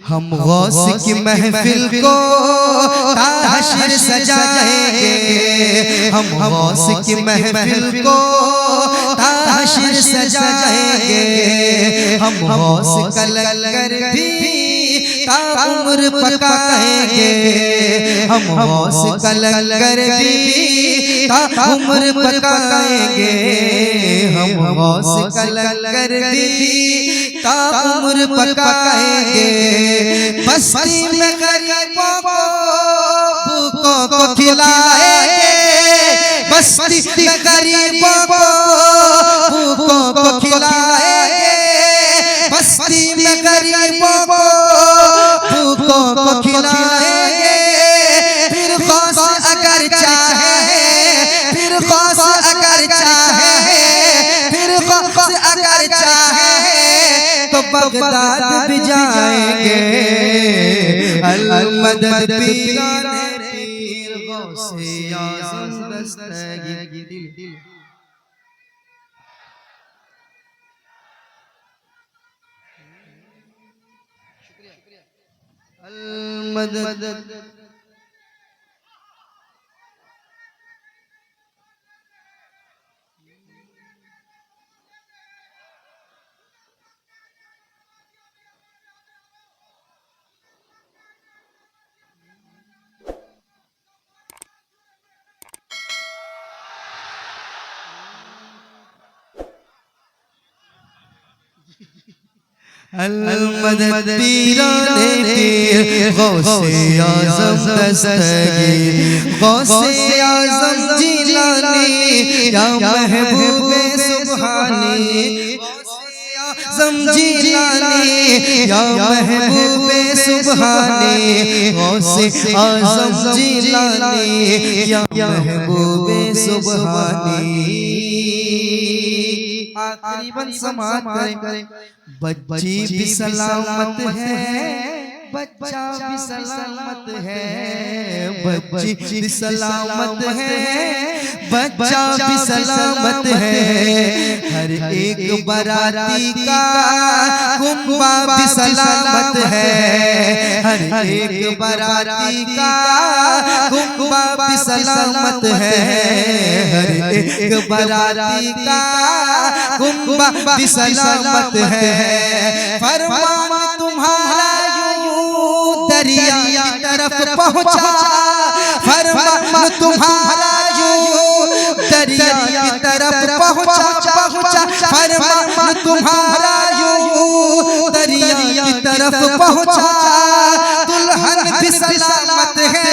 हम गौस की महफिल को ताशर सजाएंगे, हम गौस की महफिल को ताशर सजाएंगे, हम गौस का लंगर भी ताउम्र पकाएंगे, हम गौस का लंगर भी ताउम्र पकाएंगे, हम गौस का लंगर भी ताउम्र पकाएंगे। बस्ती में गरीबों को भूखों को खिलाएंगे, बस्ती में गरीबों को भूखों को खिलाएंगे, बस्ती में गरीबों को भूखों को खिलाएंगे। फिर गौस अगर चाहे, फिर गौस अगर चाहे, फिर गौस अगर चाहे तो बगदाद भी जाएंगे। अल मदद पीराने पीर गौसे आज़म दस्तगीर। अल मदद अल मदद पीराने पीर गौसे आज़म दस्तगीर, गौसे आज़म जिलानी या महबूबे सुबहानी, गौसे आज़म जिलानी या महबूबे सुबहानी, गौसे आज़म जिलानी या महबूबे सुबहानी। आखिरी बंद समात करें। बच्ची भी सलामत है, बच्चा भी सलामत है, बच्ची भी सलामत है, बच्चा भी सलामत है। हर एक बराती का कुंबा भी सलामत है, हर एक बराती का कुंबा भी सलामत है, हर एक बराती का कुंबा भी सलामत है। फरमान तुम्हारा यूं दरिया की तरफ पहुंचा, फरमान तुम्हारा यूं दरिया की तरफ पहुंचा, फरमान तुम्हारा यूं दरिया की तरफ पहुंचा। दुल्हन भी सलामत है,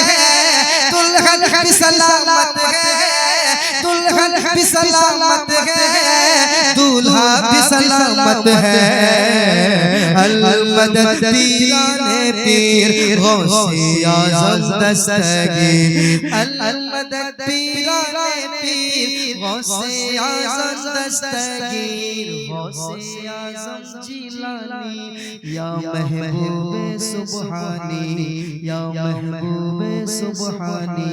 दुल्हन भी सलामत है, दुल्हन भी सलामत है, दूल्हा भी सलामत है। अल मदद पीराने पीर गौसे आज़म दस्तगीर, अल मदद पीराने पीर गौसे आज़म दस्तगीर, गौसे आज़म जिलानी या महबूबे सुबहानी, या महबूबे सुबहानी,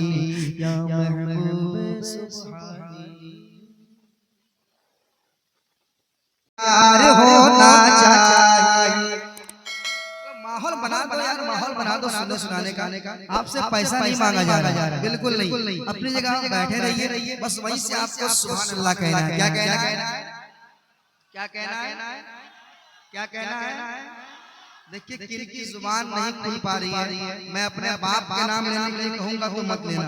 या महबूबे सुबहानी। होना चाहिए, माहौल बना दो यार, माहौल बना दो सुनने सुनाने का। आपसे पैसा नहीं मांगा जा रहा, बिल्कुल नहीं। अपनी जगह बैठे रहिए, बस वहीं से आपको सुभान अल्लाह कहना है। क्या कहना है, क्या कहना है, क्या कहना है। देखिए किनकी जुबान नहीं खुल पा रही है, मैं अपने बाप के नाम लेने के लिए कहूंगा तो मत लेना,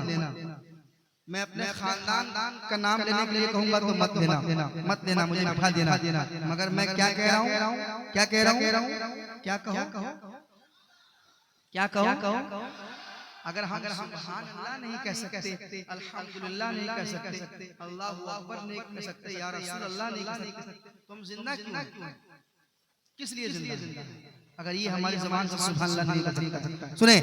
मैं अपने खानदान का नाम लेने के लिए कहूंगा तो मत लेना, मुझे बैठा देना। मगर मैं क्या कह रहा हूँ, क्या कह रहा हूँ, क्या कहो, क्या कहो। अगर हम सुभान अल्लाह नहीं कह सकते, अल्हम्दुलिल्लाह नहीं कह सकते, अल्लाहु अकबर नहीं कह सकते, या रसूल अल्लाह नहीं कह सकते, तो हम जिंदा क्यों हैं? किस लिए जिंदा? अगर ये हमारी ज़बान से सुभान अल्लाह नहीं कह सकता। सुने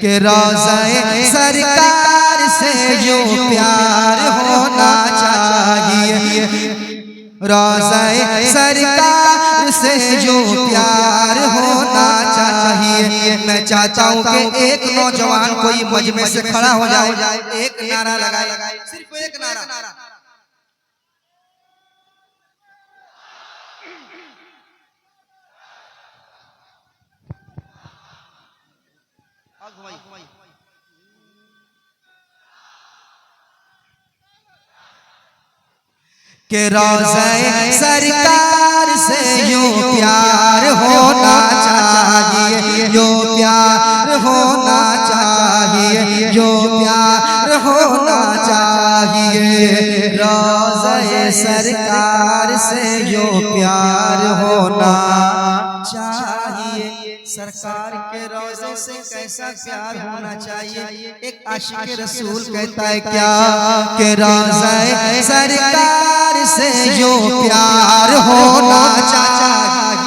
कि रोज़ाए सरकार से जो प्यार होना चाहिए, रोज़ाए सरकार से जो प्यार होना चाहिए। मैं चाहता हूँ कि एक नौजवान कोई मजमे से खड़ा हो जाए, एक नारा लगाए, सिर्फ एक नारा। के रोज़े सरकार से यूं प्यार होना चाहिए, यूं प्यार होना चाहिए, यूं प्यार होना चाहिए। रोज़े सरकार से यूं प्यार होना चाहिए। सरकार के रोज़े से कैसा प्यार होना चाहिए? एक आशिक़ रसूल कहता है क्या कि रोज़े सरकार से जो प्यार होना चाहिए,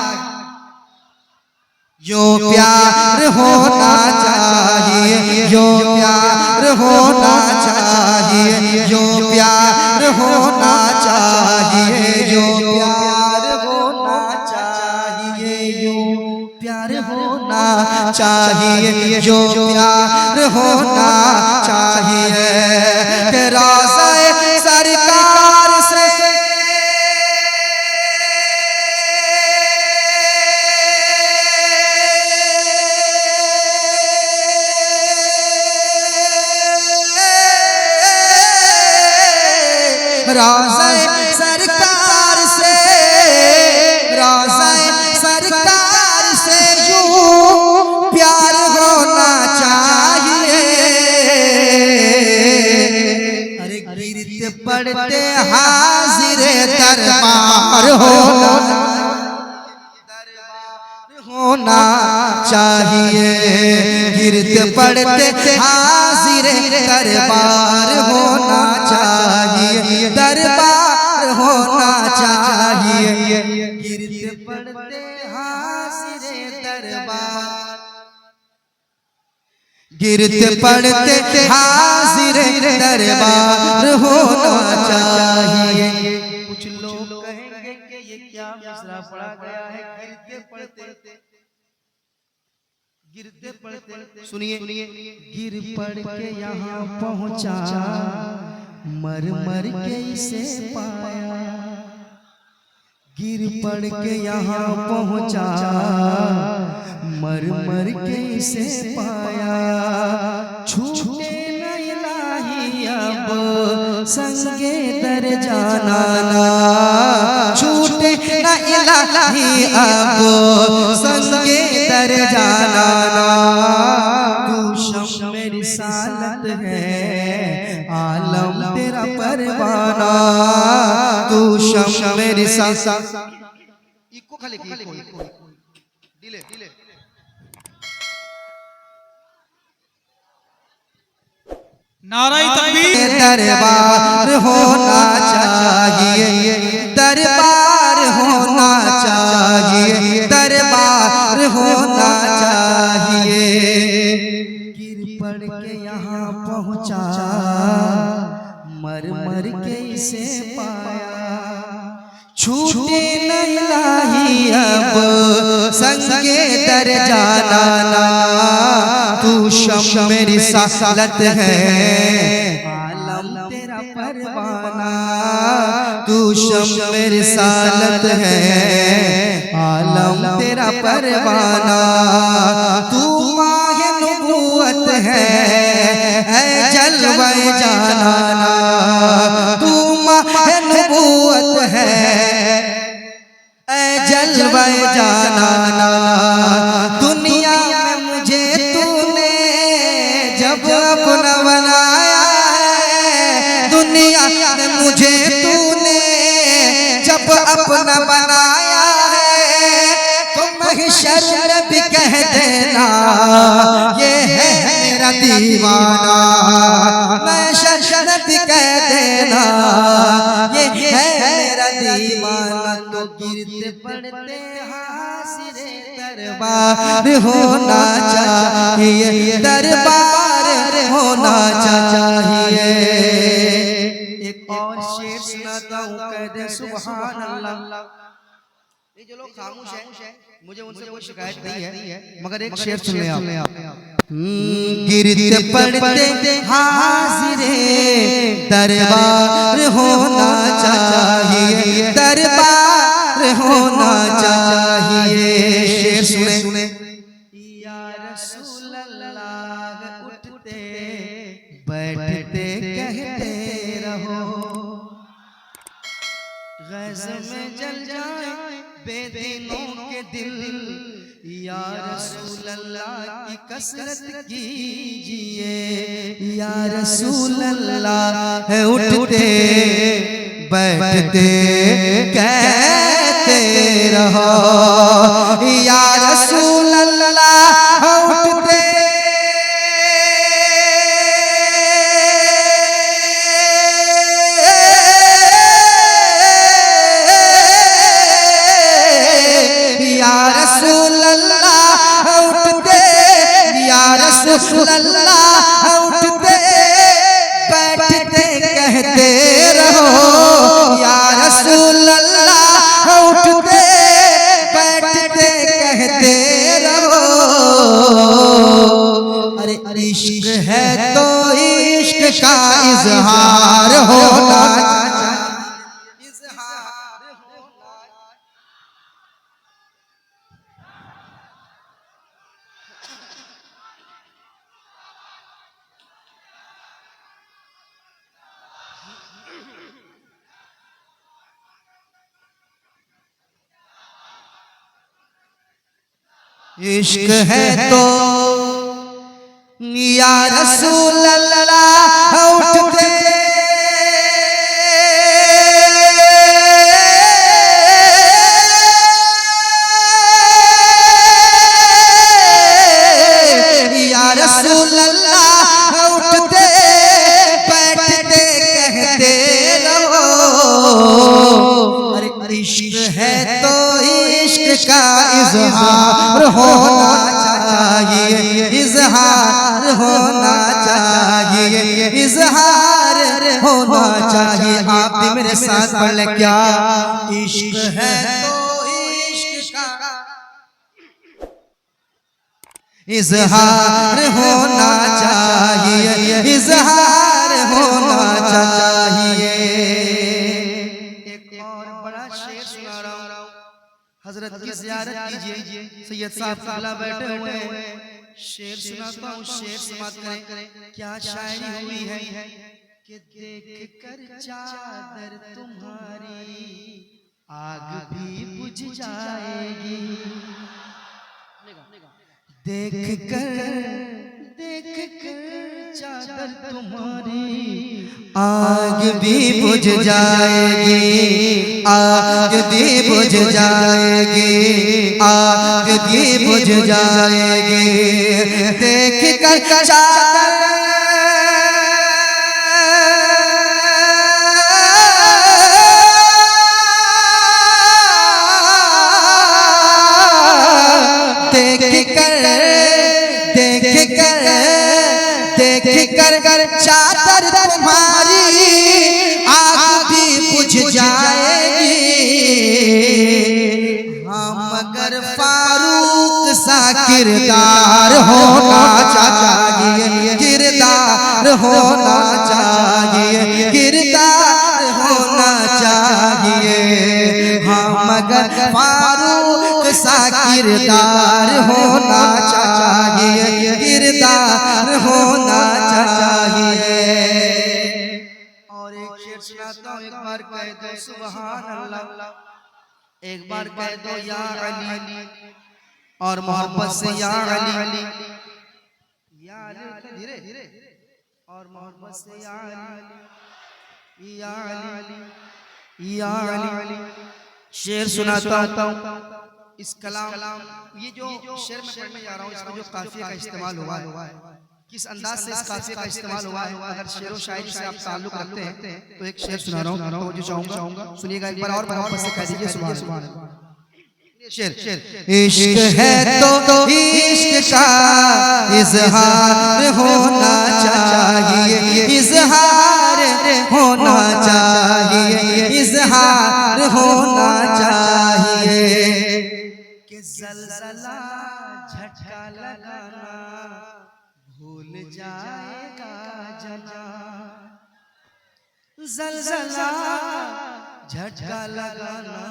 जो प्यार होना चाहिए, जो प्यार होना चाहिए, जो प्यार होना चाहिए, जो प्यार होना चाहिए, जो प्यार होना चाहिए, जो प्यार होना चाहिए। कि रोज़े सरकार से रोज़े सरकार से, रोज़े सरकार से यूं प्यार होना चाहिए। अरे गिरते पड़ते हाज़िरे दरबार होना चाहिए, गिरते पड़ते हाज़िरे दरबार होना चाहिए, दरबार होना चाहिए। गिरते पड़ते हाज़िरे दरबार, गिरते पड़ते हाज़िरे दरबार होना चाहिए। कुछ लोग कहेंगे कि ये क्या मिसरा पढ़ा गया है? गिरते पड़ते, गिरते पड़ते, सुनिए, गिर पड़ के यहाँ पहुँचा, मर मर के इसे पाया। गिर पड़ के यहाँ पहुँचा, मर मर के इसे पाया। छूटे न इलाही अब संगे दर जाना, छूटे न इलाही अब संगे दर जाना। तू शम्स रिसालत है, आलम तेरा परवाना, तू शम्स रिसालत। इको खाली इको दिले नाराए तकबीर। दरबार होना चाहिए, दरबार होना चाहिए, दरबार होना चाहिए। गिर पड़ के यहाँ पहुँचा, मर मर के इसे पाया। छूटे न इलाही अब संगे दर जाना, तू शम्स रिसालत है, आलम तेरा परवाना, तू शम्स रिसालत है, आलम तेरा परवाना। तू माह नबूवत है जलवे जाना, तू माह नबूवत है जलवे जाना। दुनिया में मुझे तूने जब अपना बनाया है, दुनिया में मुझे तूने जब अपना बनाया है, तो महशर में भी कह देना ये है मेरा दीवाना, महशर में भी कह देना ये है मेरा दीवाना। तो गिरते पड़ते हाज़िरे दरबार होना चाहिए, दरबार होना चाहिए। एक और शेर सुनाता हूँ, कह दे सुभान अल्लाह। ये जो लोग खामोश हैं, मुझे उनसे कोई शिकायत नहीं है, मगर एक शेर सुन लें आप। गिरते पड़ते हाज़िरे दरबार होना चाहिए, दरबार होना चाहिए। शेर सुने, यार रसूल अल्लाह उठते बैठते कहते रहो, गज़ में जल जाए बेदीनों के दिल, या रसूल अल्लाह की कसरत कीजिए, या रसूल अल्लाह उठते बैठते कहते रहो, या रसूल अल्लाह उठते अल्लाह उठते बैठते कहते रहो, या रसूल अल्लाह उठते बैठते कहते रहो। अरे इश्क है तो इश्क का इजहार होना चाहिए, इजहार होना। इश्क है तो या रसूल अल्लाह उठते या रसूल अल्लाह उठते बैठते कहते रहो। अरे इश्क है तो इश्क का इजहार होना चाहिए, इजहार होना चाहिए, इजहार होना चाहिए। आप भी मेरे साथ पढ़ ले, क्या इश्क है तो इश्क का इजहार होना चाहिए, इजहार होना चाहिए। एक और बड़ा शेर सुना रहा हूं, हजरत की ज़ियारत कीजिए, सैयद साहब किबला बैठे हुए हैं। शेर सुनाता हूँ, शेर समाप्त करें। क्या शायरी हुई है कि देख कर चादर तुम्हारी आग भी बुझ जाएगी, देख कर चादर तुम्हारी आग भी बुझ जाएगी, आग भी बुझ जाएगी, आग भी बुझ जाएगी, देख कर चादर देख कर चादर तुम्हारी आग भी बुझ जाएगी। हम मगर फारूक सा किरदार होना चाहिए, किरदार होना चाहिए, किरदार होना चाहिए। हम मगर फारूक सा किरदार होना चाहिए, किरदार होना चाहिए। और एक शेर सुनाता हूँ, एक बार कह दो सुभान अल्लाह, एक बार कह दो या अली, और मोहब्बत से या अली, या अली धीरे धीरे, और मोहब्बत से या अली, या अली, या अली। शेर सुनाता हूँ, इस कलाम, ये जो शेर में पढ़ने जा रहा हूँ, इसका जो काफिया का इस्तेमाल हुआ है, किस अंदाज से इस काफिया का इस्तेमाल हुआ है, अगर शेर व शायरी से आप ताल्लुक रखते हैं तो एक शेर सुना रहा हूँ, तो जो चाहूंगा सुनिएगा एक बार, और मोहब्बत से कह दीजिए सुभान अल्लाह। शेर इश्क है तो इश्क का इजहार होना चाहिए, इजहार होना चाहिए, इजहार होना चाहिए। कि ज़लज़ला झटका लगाना भूल जाएगा जना, ज़लज़ला झटका लगाना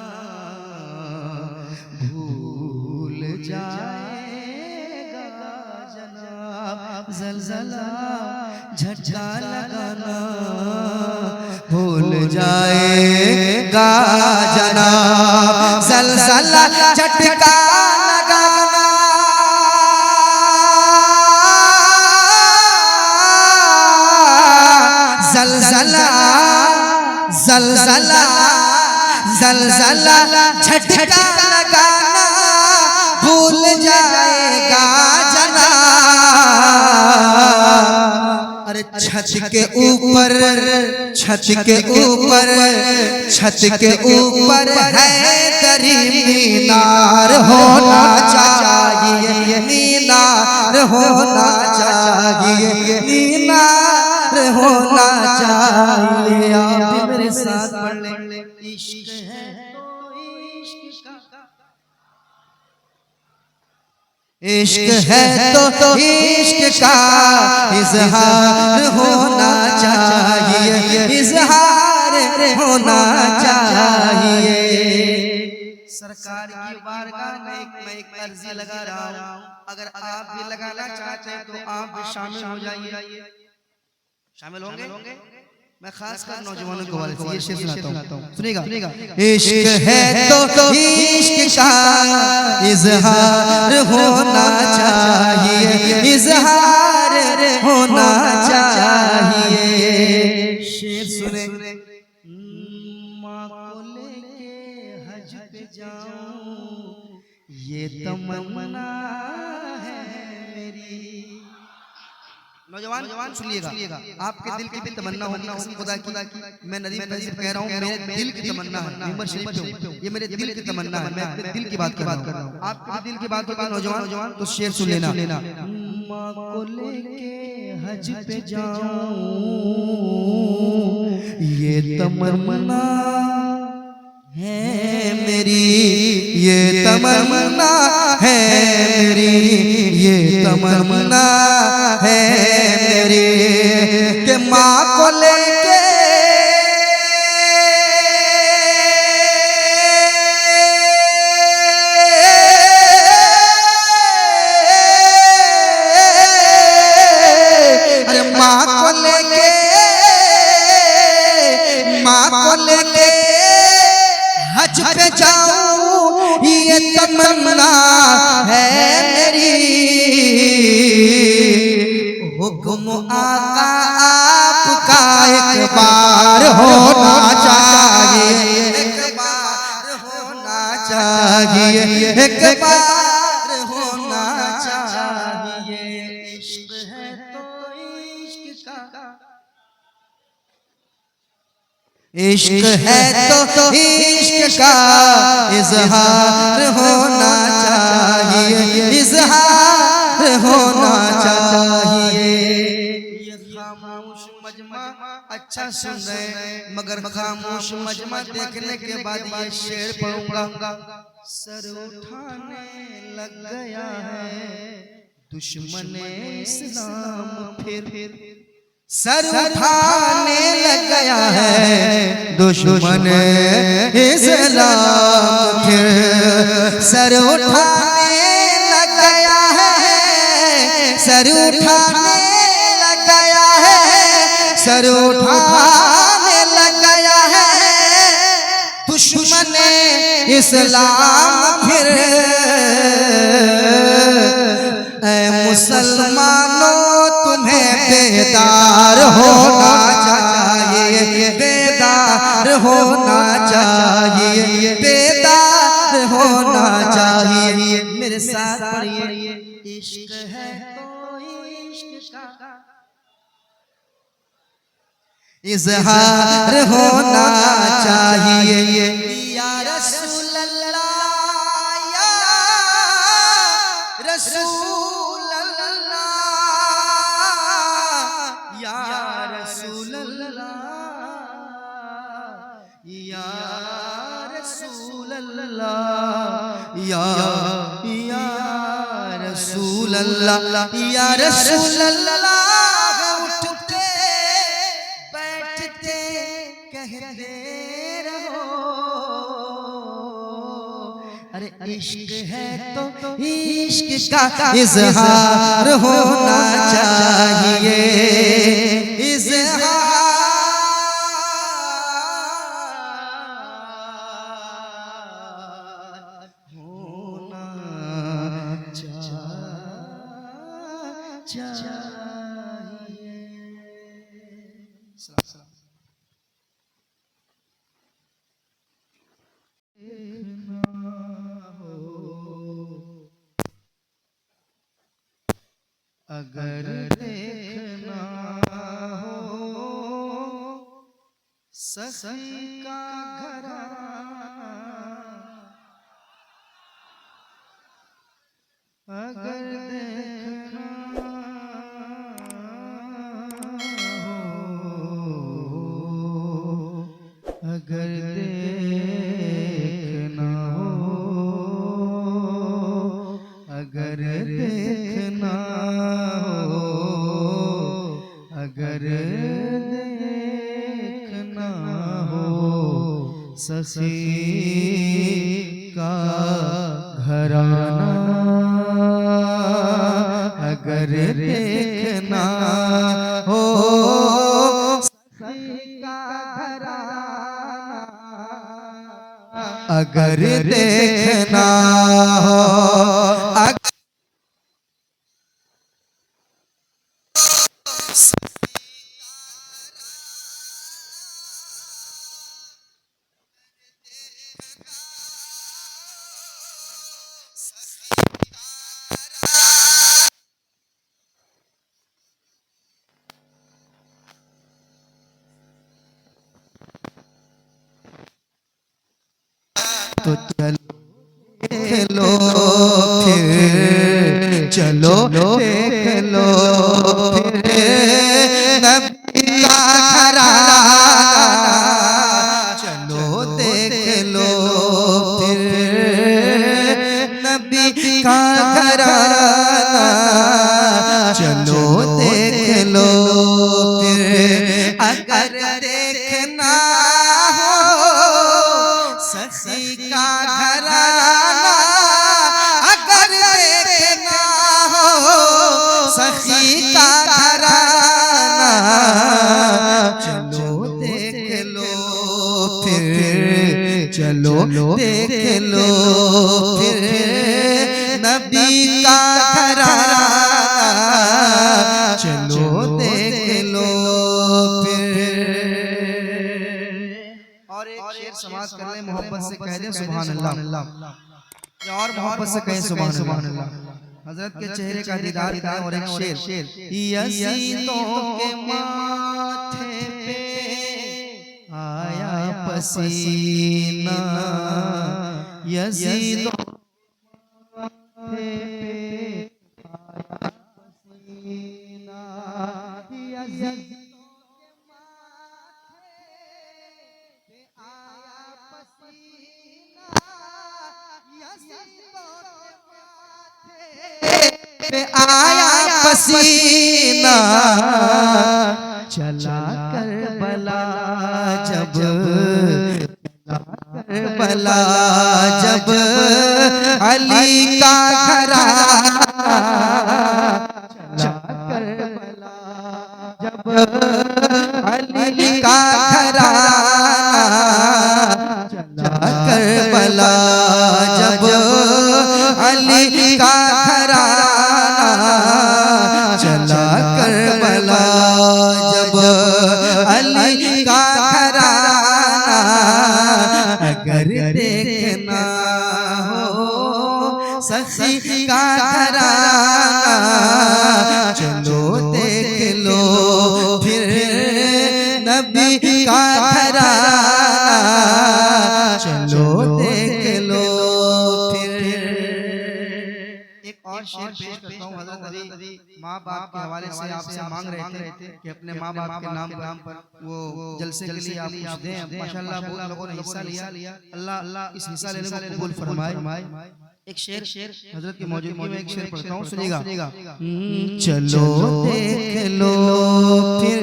भूल जाएगा जलजला झटका लगाना भूल जाएगा जनाब जलजला झटका लगाना जलजला जलजला जलजला झटका लगाना भूल जाएगा जनाब। अरे छत के ऊपर छत के ऊपर छत के ऊपर है दरी मीनार होना चाहिए मीनार होना चाहिए मीनार होना चाहिए। आप भी मेरे साथ पढ़ लें इश्क है तो इश्क का इश्क है तो इश्क का इजहार होना चाहिए इजहार होना चाहिए। सरकार की बारगाह में मैं एक अर्जी लगा रहा हूँ, अगर आप भी लगाना चाहते हैं तो आप भी शामिल हो जाइए। शामिल होंगे? मैं खास कर नौजवानों को वाले ये शेर सुनाता हूँ, सुनेगा? इश्क है तो इश्क का इजहार होना चाहिए इजहार होना चाहिए। शेर सुने माँ को लेके हज पे जाऊं ये तमन्ना है मेरी। नौजवान सुनिएगा, आपके दिल की भी तमन्ना होगी खुदा की। मैं नदीम तहसीब कह रहा हूँ, मेरे दिल की तमन्ना है, मेंबर शरीफ पे ये मेरे दिल की तमन्ना है, मैं अपने दिल की बात कर रहा हूँ। आपके दिल की बात होगी नौजवान तो शेर सुन लेना। माँ को लेके हज पे जाऊं ये तमन्ना है मेरी ये तमन्ना है मेरी ये तमन्ना है मेरी कि माँ को लेके अरे माँ को लेके हज पे जाऊं ये तमन्ना है मेरी। हुक्म आका आपका एक बार होना चाहिए एक बार होना चाहिए एक बार होना चाहिए। इश्क है तो इश्क का इश्क है तो इश्क का इजहार होना चाहिए इजहार होना चाहिए। ये खामोश मजमा अच्छा सुन रहे हैं मगर खामोश मजमा देखने के बाद ये शेर पढ़ूंगा। सर उठाने लग गया है दुश्मन इस्लाम फिर सर उठाने लग गया है दुश्मन इस्लाम फिर सर उठाने लग गया है सर उठाने लग गया है सर उठाने लग गया है दुश्मन इस्लाम फिर। ऐ मुसलमानों तुम्हें बेदार होना चाहिए बेदार होना चाहिए बेदार होना चाहिए। मेरे साथ पढ़िए इश्क है तो इश्क का इजहार होना चाहिए। या रसूल अल्लाह या रसूल अल्लाह या रसूल अल्लाह या रसूल अल्लाह या रसूल अल्लाह या रसूल अल्लाह। उठते बैठते कहते रहो अरे इश्क है तो इश्क का इजहार होना चाहिए अगर देखना हो सखी का घराना, अगर देखना हो, अगर देखना हो, अगर देखना हो, अगर देखना हो सखी का घराना, अगर देखना हो सखी का घराना, अगर देखना हो तो चलो देख लो फिर, चलो देख लो फिर नबी का घराना, चलो देख लो फिर नबी का घराना, चलो देख लो फिर, अगर देखना हो सखी का घराना, अगर देखना हो सखी का घराना, चलो देख लो फिर, चलो देख लो फिर नबी का घराना, चलो देख लो फिर। और एक शेर समाप्त कर ले, मोहब्बत से कह दे सुभान अल्लाह, और मोहब्बत से कहे सुभान अल्लाह। हजरत के चेहरे का दीदार करें। और एक शेर, यजीदों के माथे पे आया पसीना, यजीदों के माथे पे आया पसीना, यजीदों के माथे पे आया पसीना, यजीदों पे आया पसीना, चला करबला जब, करबला जब अली का घराना, चला करबला जब अली का घराना, चला करबला जब अली का घराना, चला करबला जब अली का घराना, अगर देखना हो सखी का घराना, चलो देख लो फिर नबी का घराना, चलो देख लो फिर। एक और शेर पेश करता हूँ। हज़रत अली माँ बाप के हवाले से आपसे मांग रहे थे कि अपने माँ बाप के नाम पर वो जलसे के लिए आप कुछ दें। माशाअल्लाह बहुत लोगों ने हिस्सा लिया, अल्लाह इस हिस्सा लेने को कबूल फरमाए। एक शेर हजरत की मौजूदगी में एक शेर पढ़ता हूँ, सुनिएगा। चलो देख लो फिर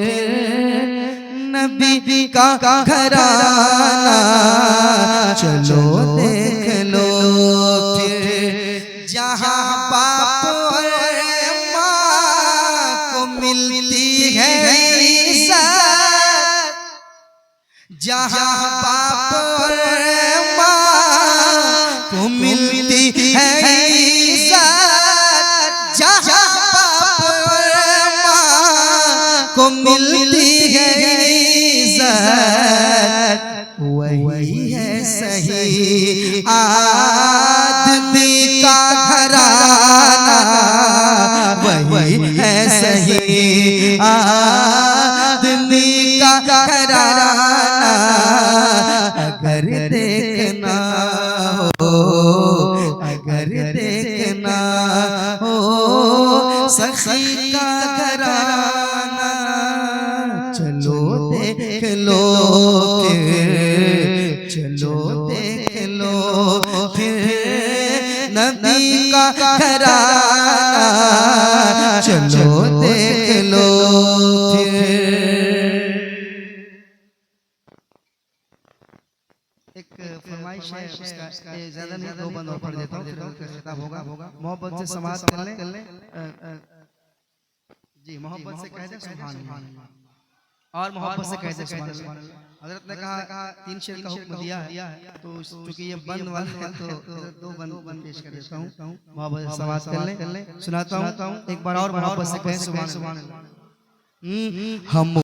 नबी का घराना, चलो देख लो फिर जहाँ बाप और माँ जहाँ बाप और माँ को मिलती है इज्जत, जहाँ बाप और माँ को मिलती है इज्जत, वही है सही आदमी का घराना, वही है सही आदमी का घराना। अगर देखना हो, अगर देखना हो सखी का घराना, चलो देख लो फिर, चलो देख लो फिर नबी का घराना, चलो देख लो फिर। एक फरमाइश है उसका, ज्यादा नहीं, दो बंद और पढ़ देता हूँ, फिर खिताब होगा। मोहब्बत से समाज कर ले जी, मोहब्बत से कह दे सुभान अल्लाह, और मोहब्बत से कह दे सुभान अल्लाह। हजरत ने कहा 3 शेर का हुक्म दिया है, तो चूंकि ये बंद वाला है तो 2 बंद पेश कर देता हूँ। मोहब्बत से समाज कर ले, सुनाता हूँ एक बार और, मोहब्बत से कह सुभान अल्लाह। हम